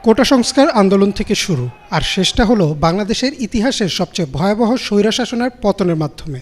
কোটা সংস্কার আন্দোলন থেকে শুরু, আর শেষটা হলো বাংলাদেশের ইতিহাসের সবচেয়ে ভয়াবহ স্বৈরশাসনের পতনের মাধ্যমে।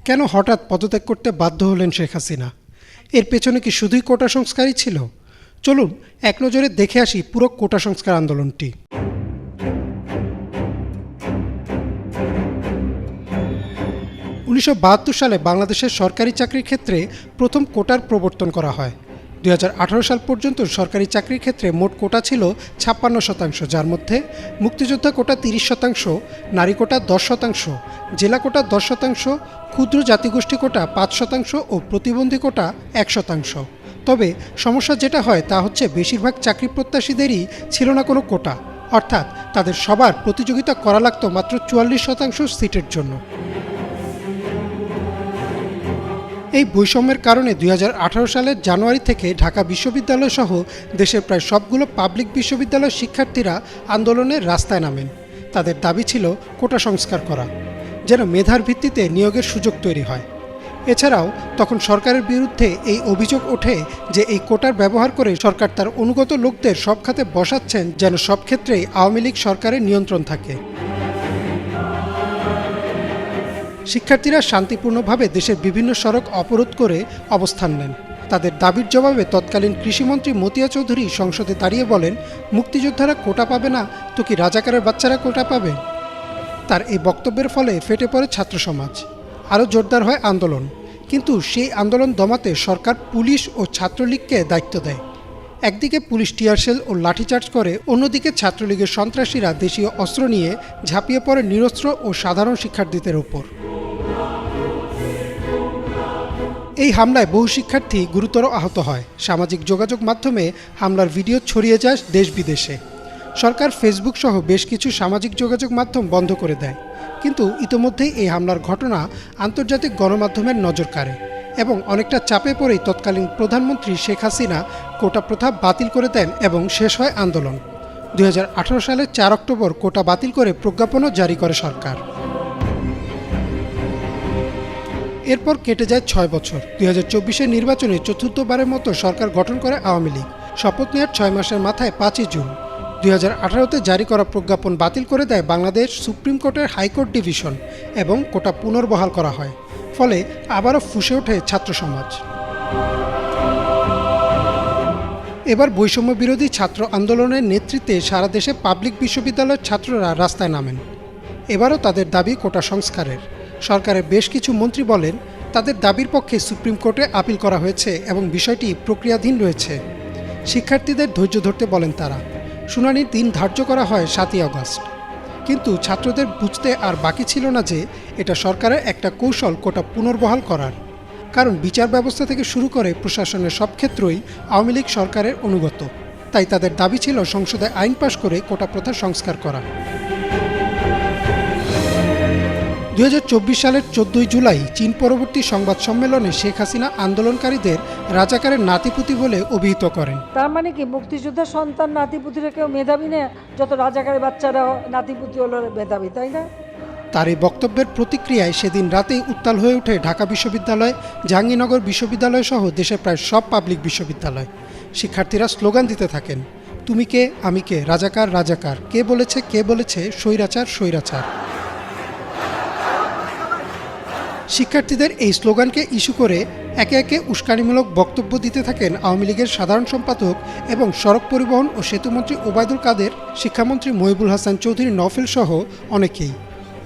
কেন হঠাৎ পদত্যাগ করতে বাধ্য হলেন শেখ হাসিনা? এর পেছনে কি শুধুই কোটা সংস্কারই ছিল? চলুন এক নজরে দেখে আসি পুরো কোটা সংস্কার আন্দোলনটি। 1972 সালে বাংলাদেশের সরকারি চাকরির ক্ষেত্রে প্রথম কোটার প্রবর্তন করা হয়। 2018 সাল পর্যন্ত সরকারি চাকরির ক্ষেত্রে মোট কোটা ছিল 56%, যার মধ্যে মুক্তিযোদ্ধা কোটা 30%, নারী কোটা 10%, জেলা কোটা 10%, ক্ষুদ্র জাতিগোষ্ঠী কোটা 5% ও প্রতিবন্ধী কোটা 1%। তবে সমস্যা যেটা হয় তা হচ্ছে বেশিরভাগ চাকরি প্রত্যাশীদেরই ছিল না কোনো কোটা, অর্থাৎ তাদের সবার প্রতিযোগিতা করা লাগতো মাত্র 44% সিটের জন্য। এই বৈষম্যের কারণে 2018 সালের জানুয়ারি থেকে ঢাকা বিশ্ববিদ্যালয় সহ দেশের প্রায় সবগুলো পাবলিক বিশ্ববিদ্যালয়ের শিক্ষার্থীরা আন্দোলনের রাস্তায় নামেন। তাদের দাবি ছিল কোটা সংস্কার করা, যেন মেধার ভিত্তিতে নিয়োগের সুযোগ তৈরি হয়। এছাড়াও তখন সরকারের বিরুদ্ধে এই অভিযোগ ওঠে যে এই কোটার ব্যবহার করে সরকার তার অনুগত লোকদের সব খাতে বসাচ্ছেন, যেন সব ক্ষেত্রেই আওয়ামী লীগ সরকারের নিয়ন্ত্রণ থাকে। শিক্ষার্থীরা শান্তিপূর্ণভাবে দেশের বিভিন্ন সড়ক অবরোধ করে অবস্থান নেন। তাদের দাবির জবাবে তৎকালীন কৃষিমন্ত্রী মতিয়া চৌধুরী সংসদে দাঁড়িয়ে বলেন, মুক্তিযোদ্ধারা কোটা পাবে না তো কি রাজাকারের বাচ্চারা কোটা পাবে? তার এই বক্তব্যের ফলে ফেটে পড়ে ছাত্র সমাজ, আরও জোরদার হয় আন্দোলন। কিন্তু সেই আন্দোলন দমাতে সরকার পুলিশ ও ছাত্রলীগকে দায়িত্ব দেয়। একদিকে পুলিশ টিয়ারশেল ও লাঠিচার্জ করে, অন্যদিকে ছাত্রলীগের সন্ত্রাসীরা দেশীয় অস্ত্র নিয়ে ঝাঁপিয়ে পড়ে নিরস্ত্র ও সাধারণ শিক্ষার্থীদের ওপর। এই হামলায় বহু শিক্ষার্থী গুরুতর আহত হয়। সামাজিক যোগাযোগ মাধ্যমে হামলার ভিডিও ছড়িয়ে যায় দেশ বিদেশে। সরকার ফেসবুক সহ বেশ কিছু সামাজিক যোগাযোগ মাধ্যম বন্ধ করে দেয়, কিন্তু ইতোমধ্যেই এই হামলার ঘটনা আন্তর্জাতিক গণমাধ্যমের নজর কাড়ে এবং অনেকটা চাপে পড়েই তৎকালীন প্রধানমন্ত্রী শেখ হাসিনা কোটা প্রথা বাতিল করে দেন এবং শেষ হয় আন্দোলন। 2018 সালের 4 অক্টোবর কোটা বাতিল করে প্রজ্ঞাপনও জারি করে সরকার। এরপর কেটে যায় 6 বছর। 2024-এর নির্বাচনে চতুর্থবারের মতো সরকার গঠন করে আওয়ামী লীগ। শপথ নেওয়ার 6 মাসের মাথায় 5ই জুন 2018-তে জারি করা প্রজ্ঞাপন বাতিল করে দেয় বাংলাদেশ সুপ্রিম কোর্টের হাইকোর্ট ডিভিশন এবং কোটা পুনর্বহাল করা হয়। ফলে আবারও ফুঁসে ওঠে ছাত্র সমাজ। এবার বৈষম্য বিরোধী ছাত্র আন্দোলনের নেতৃত্বে সারা দেশে পাবলিক বিশ্ববিদ্যালয়ের ছাত্ররা রাস্তায় নামেন। এবারও তাদের দাবি কোটা সংস্কারের। সরকারের বেশ কিছু মন্ত্রী বলেন, তাদের দাবির পক্ষে সুপ্রিম কোর্টে আপিল করা হয়েছে এবং বিষয়টি প্রক্রিয়াধীন রয়েছে। শিক্ষার্থীদের ধৈর্য ধরতে বলেন তারা। শুনানির দিন ধার্য করা হয় 7ই আগস্ট। কিন্তু ছাত্রদের বুঝতে আর বাকি ছিল না যে এটা সরকারের একটা কৌশল কোটা পুনর্বহাল করার। কারণ বিচার ব্যবস্থা থেকে শুরু করে প্রশাসনের সব ক্ষেত্রেই আওয়ামী লীগ সরকারের অনুগত। তাই তাদের দাবি ছিল সংসদে আইন পাশ করে কোটা প্রথা সংস্কার করা। 2024 সালের 14 জুলাই চীন পরবর্তী সংবাদ সম্মেলনে শেখ হাসিনা আন্দোলনকারীদের রাজাকারের নাতিপুতি বলে অভিহিত করেন। তার মানে কি মুক্তিযোদ্ধার সন্তান নাতিপুতিরা কেউ মেধাবী না, যত রাজাকারের বাচ্চারা নাতিপুতি হলো মেধাবী, তাই না? তার এই বক্তব্যের প্রতিক্রিয়ায় সেদিন রাতেই উত্তাল হয়ে ওঠে ঢাকা বিশ্ববিদ্যালয়, জাহাঙ্গীরনগর বিশ্ববিদ্যালয় সহ দেশের প্রায় সব পাবলিক বিশ্ববিদ্যালয়। শিক্ষার্থীরা স্লোগান দিতে থাকেন, তুমি কে আমি কে, রাজাকার রাজাকার, কে বলেছে স্বৈরাচার স্বৈরাচার। শিক্ষার্থীদের এই স্লোগানকে ইস্যু করে একে একে উস্কানিমূলক বক্তব্য দিতে থাকেন আওয়ামী লীগের সাধারণ সম্পাদক এবং সড়ক পরিবহন ও সেতুমন্ত্রী ওবায়দুল কাদের, শিক্ষামন্ত্রী মহিবুল হাসান চৌধুরী নফেল সহ অনেকেই।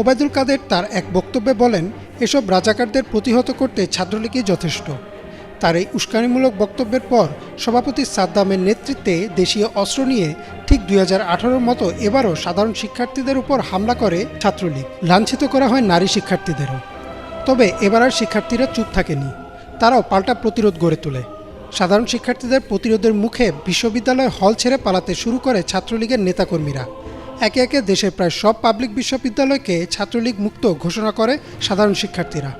ওবায়দুল কাদের তার এক বক্তব্যে বলেন, এসব রাজাকারদের প্রতিহত করতে ছাত্রলীগই যথেষ্ট। তার এই উস্কানিমূলক বক্তব্যের পর সভাপতি সাদ্দামের নেতৃত্বে দেশীয় অস্ত্র নিয়ে ঠিক 2018-র মতো এবারও সাধারণ শিক্ষার্থীদের উপর হামলা করে ছাত্রলীগ। লাঞ্ছিত করা হয় নারী শিক্ষার্থীদেরও। তবে এবার আর শিক্ষার্থীরা চুপ থাকেনি, তারাও পাল্টা প্রতিরোধ গড়ে তোলে। সাধারণ শিক্ষার্থীদের প্রতিরোধের মুখে বিশ্ববিদ্যালয় হল ছেড়ে পালাতে শুরু করে ছাত্রলীগের নেতাকর্মীরা। একে একে দেশের প্রায় সব পাবলিক বিশ্ববিদ্যালয়কে ছাত্রলীগ মুক্ত ঘোষণা করে সাধারণ শিক্ষার্থীরা।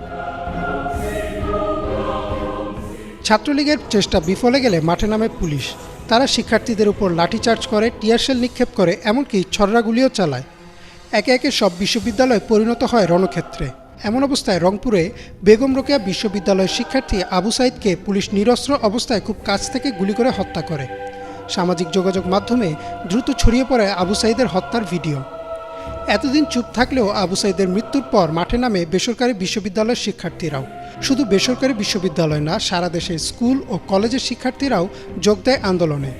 ছাত্রলীগের চেষ্টা বিফলে গেলে মাঠে নামে পুলিশ। তারা শিক্ষার্থীদের উপর লাঠিচার্জ করে, টিয়ারশেল নিক্ষেপ করে, এমনকি ছররাগুলিও চালায়। একে একে সব বিশ্ববিদ্যালয় পরিণত হয় রণক্ষেত্রে। এমন অবস্থায় রংপুরে বেগম রোকেয়া বিশ্ববিদ্যালয়ের শিক্ষার্থী আবু সাইদকে পুলিশ নিরস্ত্র অবস্থায় খুব কাছ থেকে গুলি করে হত্যা করে। সামাজিক যোগাযোগ মাধ্যমে দ্রুত ছড়িয়ে পড়ে আবু সাঈদের হত্যার ভিডিও। এতদিন চুপ থাকলেও আবু সাঈদের মৃত্যুর পর মাঠে নামে বেসরকারি বিশ্ববিদ্যালয়ের শিক্ষার্থীরাও। শুধু বেসরকারি বিশ্ববিদ্যালয় না, সারা দেশের স্কুল ও কলেজের শিক্ষার্থীরাও যোগ দেয় আন্দোলনে।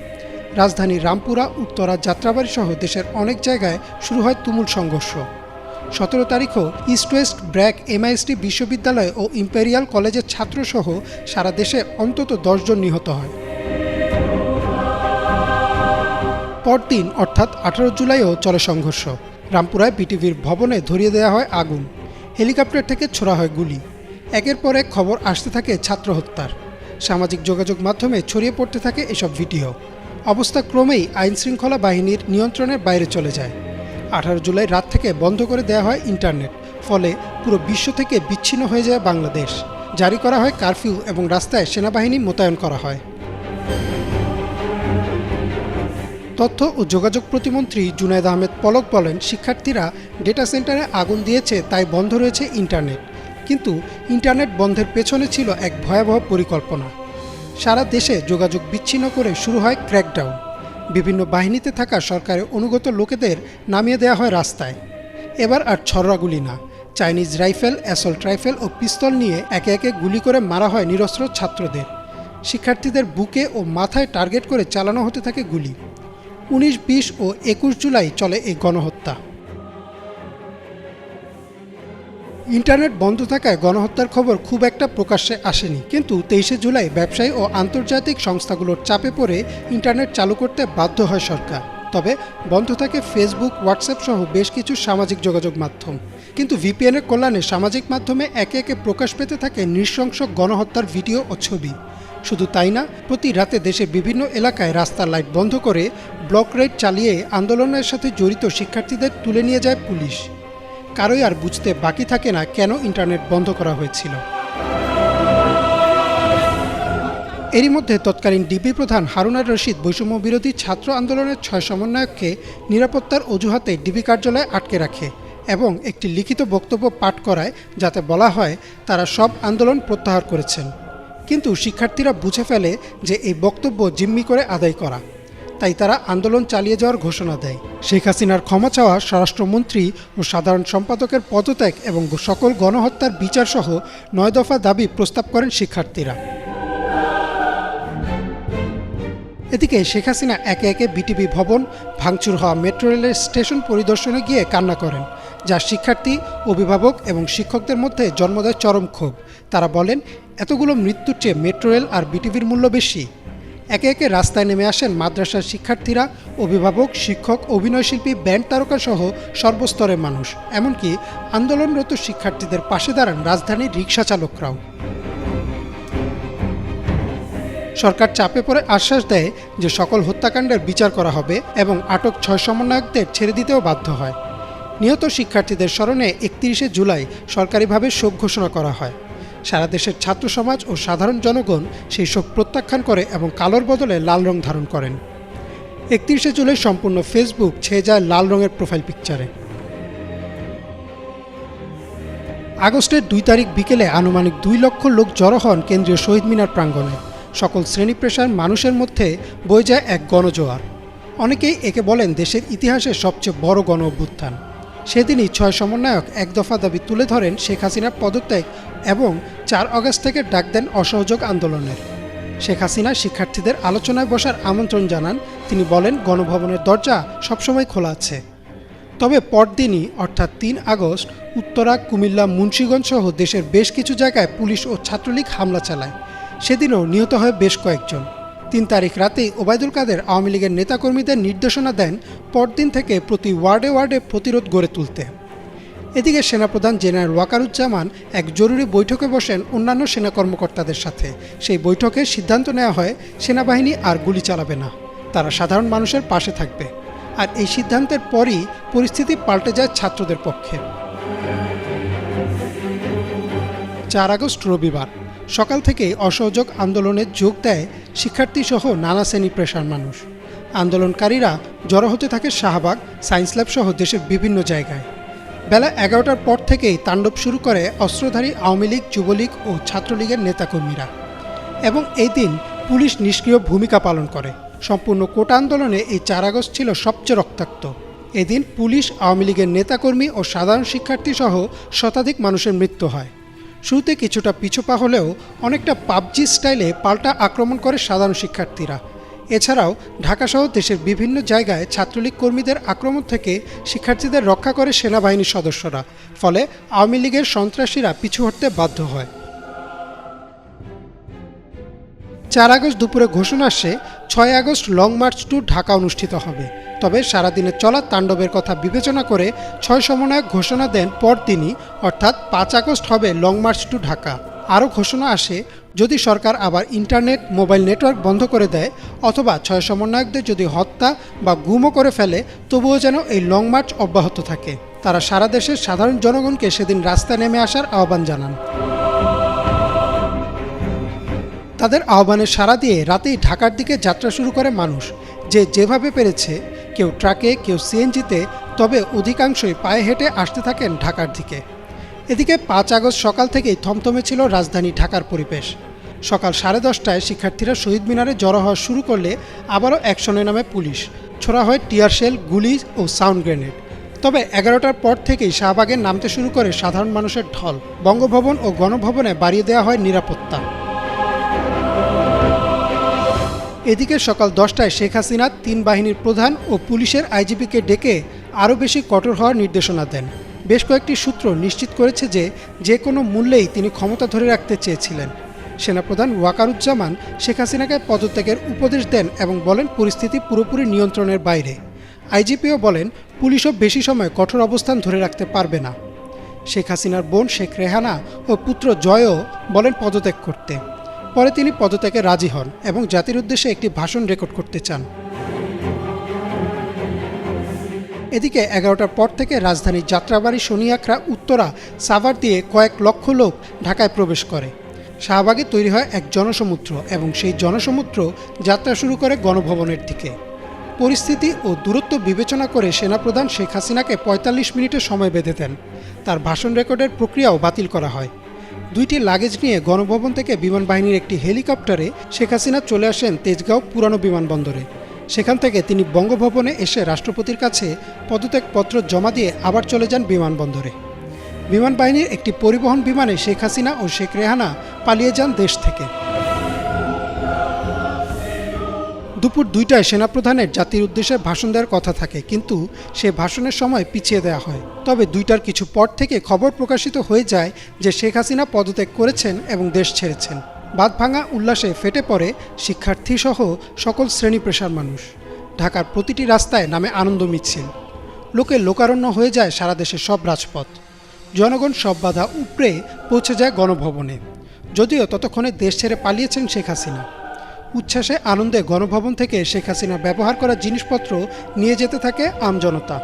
রাজধানী রামপুরা, উত্তরা, যাত্রাবাড়ি সহ দেশের অনেক জায়গায় শুরু হয় তুমুল সংঘর্ষ। 17 তারিখও ইস্ট ওয়েস্ট, ব্র্যাক, MIST বিশ্ববিদ্যালয় ও ইম্পেরিয়াল কলেজের ছাত্রসহ সারা দেশে অন্তত 10 জন নিহত হয়। পরদিন অর্থাৎ 18 জুলাইও চলে সংঘর্ষ। রামপুরায় বিটিভির ভবনে ধরিয়ে দেওয়া হয় আগুন, হেলিকপ্টার থেকে ছোড়া হয় গুলি। একের পর এক খবর আসতে থাকে ছাত্র হত্যার। সামাজিক যোগাযোগ মাধ্যমে ছড়িয়ে পড়তে থাকে এসব ভিডিও। অবস্থা ক্রমেই আইনশৃঙ্খলা বাহিনীর নিয়ন্ত্রণের বাইরে চলে যায়। 18 জুলাই রাত থেকে বন্ধ করে দেওয়া হয় ইন্টারনেট, ফলে পুরো বিশ্ব থেকে বিচ্ছিন্ন হয়ে যায় বাংলাদেশ। জারি করা হয় কারফিউ এবং রাস্তায় সেনাবাহিনী মোতায়েন করা হয়। তথ্য ও যোগাযোগ প্রতিমন্ত্রী জুনায়েদ আহমেদ পলক বলেন, শিক্ষার্থীরা ডেটা সেন্টারে আগুন দিয়েছে তাই বন্ধ রয়েছে ইন্টারনেট। কিন্তু ইন্টারনেট বন্ধের পেছনে ছিল এক ভয়াবহ পরিকল্পনা। সারা দেশে যোগাযোগ বিচ্ছিন্ন করে শুরু হয় ক্র্যাকডাউন। বিভিন্ন বাহিনীতে থাকা সরকারের অনুগত লোকেদের নামিয়ে দেওয়া হয় রাস্তায়। এবার আর ছররাগুলি না, চাইনিজ রাইফেল, অ্যাসল্ট রাইফেল ও পিস্তল নিয়ে একে একে গুলি করে মারা হয় নিরস্ত্র ছাত্রদের। শিক্ষার্থীদের বুকে ও মাথায় টার্গেট করে চালানো হতে থাকে গুলি। 19, 20 ও 21 জুলাই চলে এই গণহত্যা। ইন্টারনেট বন্ধ থাকায় গণহত্যার খবর খুব একটা প্রকাশ্যে আসেনি, কিন্তু 23 জুলাই ব্যবসায়ী ও আন্তর্জাতিক সংস্থাগুলোর চাপে পড়ে ইন্টারনেট চালু করতে বাধ্য হয় সরকার। তবে বন্ধ থাকে ফেসবুক, হোয়াটসঅ্যাপ সহ বেশ কিছু সামাজিক যোগাযোগ মাধ্যম। কিন্তু VPN-এর কল্যাণে সামাজিক মাধ্যমে একে একে প্রকাশ পেতে থাকে নৃশংস গণহত্যার ভিডিও ও ছবি। শুধু তাই না, প্রতি রাতে দেশের বিভিন্ন এলাকায় রাস্তার লাইট বন্ধ করে ব্লক রেড চালিয়ে আন্দোলনের সাথে জড়িত শিক্ষার্থীদের তুলে নিয়ে যায় পুলিশ। কারোই আর বুঝতে বাকি থাকে না কেন ইন্টারনেট বন্ধ করা হয়েছিল। এরই মধ্যে তৎকালীন ডিবি প্রধান হারুন-আর রশিদ বৈষম্য বিরোধী ছাত্র আন্দোলনের 6 সমন্বয়ককে নিরাপত্তার অজুহাতে ডিবি কার্যালয়ে আটকে রাখে এবং একটি লিখিত বক্তব্য পাঠ করায়, যাতে বলা হয় তারা সব আন্দোলন প্রত্যাহার করেছেন। কিন্তু শিক্ষার্থীরা বুঝে ফেলে যে এই বক্তব্য জিম্মি করে আদায় করা, তাই তারা আন্দোলন চালিয়ে যাওয়ার ঘোষণা দেয়। শেখ হাসিনার ক্ষমা চাওয়া, স্বরাষ্ট্রমন্ত্রী ও সাধারণ সম্পাদকের পদত্যাগ এবং সকল গণহত্যার বিচারসহ 9 দফা দাবি প্রস্তাব করেন শিক্ষার্থীরা। এদিকে শেখ হাসিনা একে একে বিটিভি ভবন, ভাঙচুর হওয়া মেট্রো রেলের স্টেশন পরিদর্শনে গিয়ে কান্না করেন, যা শিক্ষার্থী, অভিভাবক এবং শিক্ষকদের মধ্যে জন্ম দেয় চরম ক্ষোভ। তারা বলেন, এতগুলো মৃত্যুর চেয়ে মেট্রো রেল আর বিটিভির মূল্য বেশি। একে একে রাস্তায় নেমে আসেন মাদ্রাসার শিক্ষার্থীরা, অভিভাবক, শিক্ষক, অভিনয়শিল্পী, ব্যান্ড তারকা সহ সর্বস্তরের মানুষ। এমনকি আন্দোলনরত শিক্ষার্থীদের পাশে দাঁড়ান রাজধানীর রিকশা চালকরাও। সরকার চাপে পড়ে আশ্বাস দেয় যে সকল হত্যাকাণ্ডের বিচার করা হবে এবং আটক 6 সমন্বয়কদের ছেড়ে দিতেও বাধ্য হয়। নিহত শিক্ষার্থীদের স্মরণে 31 জুলাই সরকারিভাবে শোক ঘোষণা করা হয়। সারা দেশের ছাত্র সমাজ ও সাধারণ জনগণ সেই শোক প্রত্যাখ্যান করে এবং কালোর বদলে লাল রং ধারণ করেন। 31 জুলাই সম্পূর্ণ ফেসবুক ছেয়ে যায় লাল রঙের প্রোফাইল পিকচারে। আগস্টের 2 তারিখ বিকেলে আনুমানিক 2 লক্ষ লোক জড়ো হন কেন্দ্রীয় শহীদ মিনার প্রাঙ্গণে। সকল শ্রেণী পেশার মানুষের মধ্যে বয়ে যায় এক গণজোয়ার। অনেকেই একে বলেন দেশের ইতিহাসে সবচেয়ে বড় গণ অভ্যুত্থান। সেদিনই 6 সমন্বয়ক এক দফা দাবি তুলে ধরেন শেখ হাসিনার পদত্যাগ এবং 4 আগস্ট থেকে ডাক দেন অসহযোগ আন্দোলনের। শেখ হাসিনা শিক্ষার্থীদের আলোচনায় বসার আমন্ত্রণ জানান। তিনি বলেন, গণভবনের দরজা সবসময় খোলা আছে। তবে পরদিনই অর্থাৎ 3 আগস্ট উত্তরা, কুমিল্লা, মুন্সিগঞ্জ সহ দেশের বেশ কিছু জায়গায় পুলিশ ও ছাত্রলীগ হামলা চালায়। সেদিনও নিহত হয় বেশ কয়েকজন। 3 তারিখ রাতেই ওবায়দুল কাদের আওয়ামী লীগের নেতাকর্মীদের নির্দেশনা দেন পরদিন থেকে প্রতি ওয়ার্ডে ওয়ার্ডে প্রতিরোধ গড়ে তুলতে। এদিকে সেনাপ্রধান জেনারেল ওয়াকারুজ্জামান এক জরুরি বৈঠকে বসেন অন্যান্য সেনা কর্মকর্তাদের সাথে। সেই বৈঠকে সিদ্ধান্ত নেওয়া হয় সেনাবাহিনী আর গুলি চালাবে না, তারা সাধারণ মানুষের পাশে থাকবে। আর এই সিদ্ধান্তের পরই পরিস্থিতি পাল্টে যায় ছাত্রদের পক্ষে। 4 আগস্ট রবিবার সকাল থেকেই অসহযোগ আন্দোলনে যোগ দেয় শিক্ষার্থীসহ নানা শ্রেণী পেশার মানুষ। আন্দোলনকারীরা জড়ো হতে থাকে শাহবাগ, সায়েন্স ল্যাব সহ দেশের বিভিন্ন জায়গায়। বেলা 11টার পর থেকেই তাণ্ডব শুরু করে অস্ত্রধারী আওয়ামী লীগ, যুবলীগ ও ছাত্রলীগের নেতাকর্মীরা। এবং এই দিন পুলিশ নিষ্ক্রিয় ভূমিকা পালন করে। সম্পূর্ণ কোটা আন্দোলনে এই 4 আগস্ট ছিল সবচেয়ে রক্তাক্ত। এদিন পুলিশ, আওয়ামী লীগের নেতাকর্মী ও সাধারণ শিক্ষার্থী সহ শতাধিক মানুষের মৃত্যু হয়। শুরুতে কিছুটা পিছুপা হলেও অনেকটা পাবজি স্টাইলে পাল্টা আক্রমণ করে সাধারণ শিক্ষার্থীরা। এছাড়াও ঢাকাসহ দেশের বিভিন্ন জায়গায় ছাত্রলীগ কর্মীদের আক্রমণ থেকে শিক্ষার্থীদের রক্ষা করে সেনাবাহিনীর সদস্যরা, ফলে আওয়ামী লীগের সন্ত্রাসীরা পিছু হটতে বাধ্য হয়। 4 আগস্ট দুপুরে ঘোষণা আসে 6 August long march to Dhaka অনুষ্ঠিত হবে। তবে সারাদিনের চলা তাণ্ডবের কথা বিবেচনা করে 6 সমন্বয়ক ঘোষণা দেন পরদিনই, অর্থাৎ 5 আগস্ট হবে লং মার্চ টু ঢাকা। আরও ঘোষণা আসে যদি সরকার আবার ইন্টারনেট, মোবাইল নেটওয়ার্ক বন্ধ করে দেয় অথবা 6 সমন্বয়কদের যদি হত্যা বা গুমও করে ফেলে, তবুও যেন এই লং মার্চ অব্যাহত থাকে। তারা সারা দেশের সাধারণ জনগণকে সেদিন রাস্তায় নেমে আসার আহ্বান জানান। তাদের আহ্বানের সাড়া দিয়ে রাতেই ঢাকার দিকে যাত্রা শুরু করে মানুষ, যে যেভাবে পেরেছে, কেউ ট্রাকে, কেউ সিএনজিতে, তবে অধিকাংশই পায়ে হেঁটে আসতে থাকেন ঢাকার দিকে। এদিকে 5 আগস্ট সকাল থেকেই থমথমে ছিল রাজধানী ঢাকার পরিবেশ। সকাল 10:30টায় শিক্ষার্থীরা শহীদ মিনারে জড়ো হওয়া শুরু করলে আবারও অ্যাকশনে নামে পুলিশ। ছোড়া হয় টিয়ার শেল, গুলি ও সাউন্ড গ্রেনেড। তবে 11টার পর থেকেই শাহবাগে নামতে শুরু করে সাধারণ মানুষের ঢল। বঙ্গভবন ও গণভবনে বাড়িয়ে দেওয়া হয় নিরাপত্তা। এদিকে সকাল 10টায় শেখ হাসিনা 3 বাহিনীর প্রধান ও পুলিশের আইজিপিকে ডেকে আরও বেশি কঠোর হওয়ার নির্দেশনা দেন। বেশ কয়েকটি সূত্র নিশ্চিত করেছে যে কোনো মূল্যেই তিনি ক্ষমতা ধরে রাখতে চেয়েছিলেন। সেনাপ্রধান ওয়াকারুজ্জামান শেখ হাসিনাকে পদত্যাগের উপদেশ দেন এবং বলেন পরিস্থিতি পুরোপুরি নিয়ন্ত্রণের বাইরে। আইজিপিও বলেন পুলিশও বেশি সময় কঠোর অবস্থান ধরে রাখতে পারবে না। শেখ হাসিনার বোন শেখ রেহানা ও পুত্র জয়ও বলেন পদত্যাগ করতে। পরে তিনি পদত্যাগে রাজি হন এবং জাতির উদ্দেশ্যে একটি ভাষণ রেকর্ড করতে চান। এদিকে 11টার পর থেকে রাজধানীর যাত্রাবাড়ি, শনিয়াখড়া, উত্তরা, সাভার দিয়ে কয়েক লক্ষ লোক ঢাকায় প্রবেশ করে। শাহবাগে তৈরি হয় এক জনসমুদ্র এবং সেই জনসমুদ্র যাত্রা শুরু করে গণভবনের দিকে। পরিস্থিতি ও দূরত্ব বিবেচনা করে সেনাপ্রধান শেখ হাসিনাকে 45 মিনিটের সময় বেঁধে দেন। তার ভাষণ রেকর্ডের প্রক্রিয়াও বাতিল করা হয়। 2টি লাগেজ নিয়ে গণভবন থেকে বিমান বাহিনীর একটি হেলিকপ্টারে শেখ হাসিনা চলে আসেন তেজগাঁও পুরানো বিমানবন্দরে। সেখান থেকে তিনি বঙ্গভবনে এসে রাষ্ট্রপতির কাছে পদত্যাগপত্র জমা দিয়ে আবার চলে যান বিমানবন্দরে। বিমান বাহিনীর একটি পরিবহন বিমানে শেখ হাসিনা ও শেখ রেহানা পালিয়ে যান দেশ থেকে। দুপুর 2টায় সেনাপ্রধানের জাতির উদ্দেশ্যে ভাষণ দেওয়ার কথা থাকে, কিন্তু সে ভাষণের সময় পিছিয়ে দেওয়া হয়। তবে 2টার কিছু পর থেকে খবর প্রকাশিত হয়ে যায় যে শেখ হাসিনা পদত্যাগ করেছেন এবং দেশ ছেড়েছেন। বাঁধভাঙা উল্লাসে ফেটে পড়ে শিক্ষার্থীসহ সকল শ্রেণী পেশার মানুষ। ঢাকার প্রতিটি রাস্তায় নামে আনন্দ মিছিল। লোকে লোকারণ্য হয়ে যায় সারা দেশের সব রাজপথ। জনগণ সব বাধা উপড়ে পৌঁছে যায় গণভবনে। যদিও ততক্ষণে দেশ ছেড়ে পালিয়েছেন শেখ হাসিনা। উচ্ছ্বাসে আনন্দে গণভবন থেকে শেখ হাসিনা ব্যবহার করা জিনিসপত্র নিয়ে যেতে থাকে আমজনতা।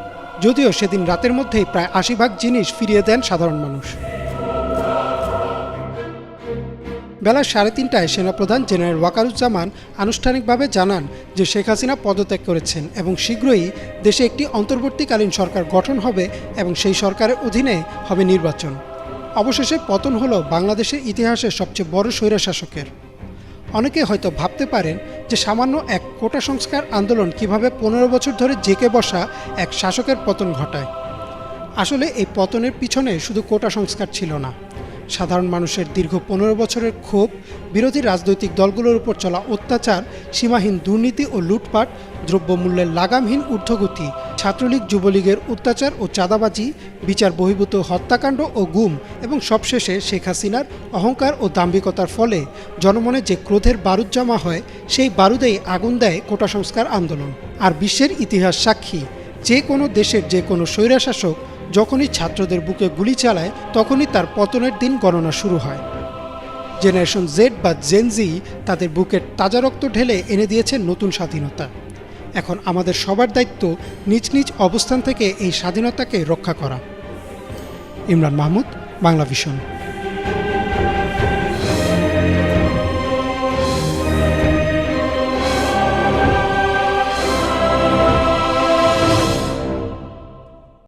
যদিও সেদিন রাতের মধ্যেই প্রায় 80 ভাগ জিনিস ফিরিয়ে দেন সাধারণ মানুষ। বেলা 3:30টায় সেনাপ্রধান জেনারেল ওয়াকারুজ্জামান আনুষ্ঠানিকভাবে জানান যে শেখ হাসিনা পদত্যাগ করেছেন এবং শীঘ্রই দেশে একটি অন্তর্বর্তীকালীন সরকার গঠন হবে এবং সেই সরকারের অধীনে হবে নির্বাচন। অবশেষে পতন হলো বাংলাদেশের ইতিহাসের সবচেয়ে বড় স্বৈরশাসকের। অনেকে হয়তো ভাবতে পারেন যে সামান্য এক কোটা সংস্কার আন্দোলন কিভাবে 15 বছর ধরে জেঁকে বসা এক শাসকের পতন ঘটায়। আসলে এই পতনের পিছনে শুধু কোটা সংস্কার ছিল না, সাধারণ মানুষের দীর্ঘ 15 বছরের ক্ষোভ, বিরোধী রাজনৈতিক দলগুলোর উপর চলা অত্যাচার, সীমাহীন দুর্নীতি ও লুটপাট, দ্রব্যমূল্যের লাগামহীন ঊর্ধ্বগতি, ছাত্রলীগ যুবলীগের অত্যাচার ও চাঁদাবাজি, বিচার বহির্ভূত হত্যাকাণ্ড ও গুম এবং সবশেষে শেখ হাসিনার অহংকার ও দাম্ভিকতার ফলে জনমনে যে ক্রোধের বারুদ জমা হয়, সেই বারুদেই আগুন দেয় কোটা সংস্কার আন্দোলন। আর বিশ্বের ইতিহাস সাক্ষী, যে কোনো দেশের যে কোনো স্বৈরশাসক যখনই ছাত্রদের বুকে গুলি চালায়, তখনই তার পতনের দিন গণনা শুরু হয়। জেনারেশন জেড বা জেনজি তাদের বুকের তাজা রক্ত ঢেলে এনে দিয়েছে নতুন স্বাধীনতা। এখন আমাদের সবার দায়িত্ব নিজ নিজ অবস্থান থেকে এই স্বাধীনতাকে রক্ষা করা। ইমরান মাহমুদ, বাংলা ভিশন।